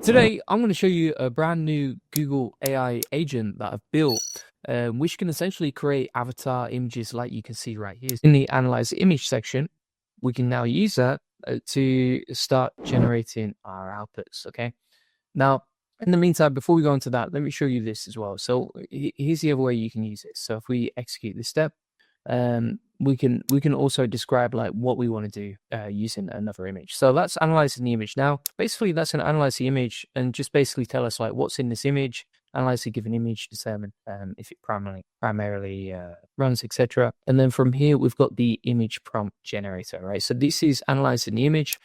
Today, I'm going to show you a brand new Google AI agent that I've built, which can essentially create avatar images like you can see right here. In the Analyze Image section, we can now use that to start generating our outputs, okay? Now, in the meantime, before we go into that, let me show you this as well. So here's the other way you can use it. So if we execute this step, we can also describe like what we want to do using another image. So let's analyze the image now. Basically, that's going to analyze the image and just basically tell us like what's in this image, analyze a given image, determine if it primarily runs, etc. And then from here, we've got the image prompt generator, right? So this is analyzing the image.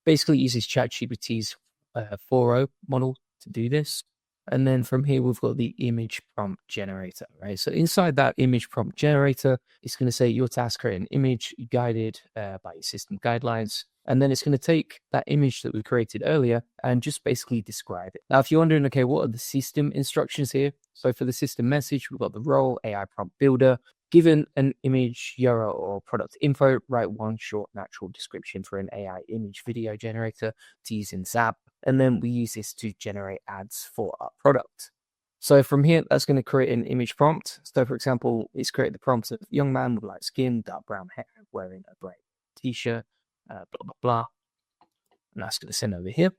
Basically, uses ChatGPT's 4.0 model to do this. And then from here, we've got the image prompt generator, right? So inside that image prompt generator, it's going to say your task create an image guided by your system guidelines. And then it's going to take that image that we created earlier and just basically describe it. Now, if you're wondering, okay, what are the system instructions here? So for the system message, we've got the role AI prompt builder. Given an image URL or product info, write one short natural description for an AI image video generator to use in Zap. And then we use this to generate ads for our product. So from here, that's going to create an image prompt. So for example, it's created the prompt of young man with light skin, dark brown hair, wearing a bright t-shirt, blah, blah, blah. And that's going to send over here.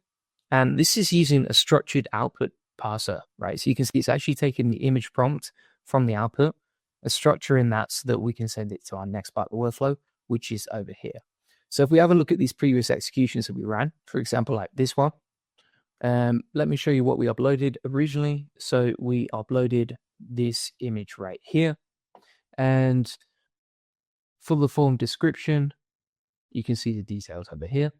And this is using a structured output parser, right? So you can see it's actually taking the image prompt from the output, a structure in that so that we can send it to our next part of the workflow, which is over here. So if we have a look at these previous executions that we ran, for example, like this one, let me show you what we uploaded originally. So we uploaded this image right here. And for the form description, you can see the details over here.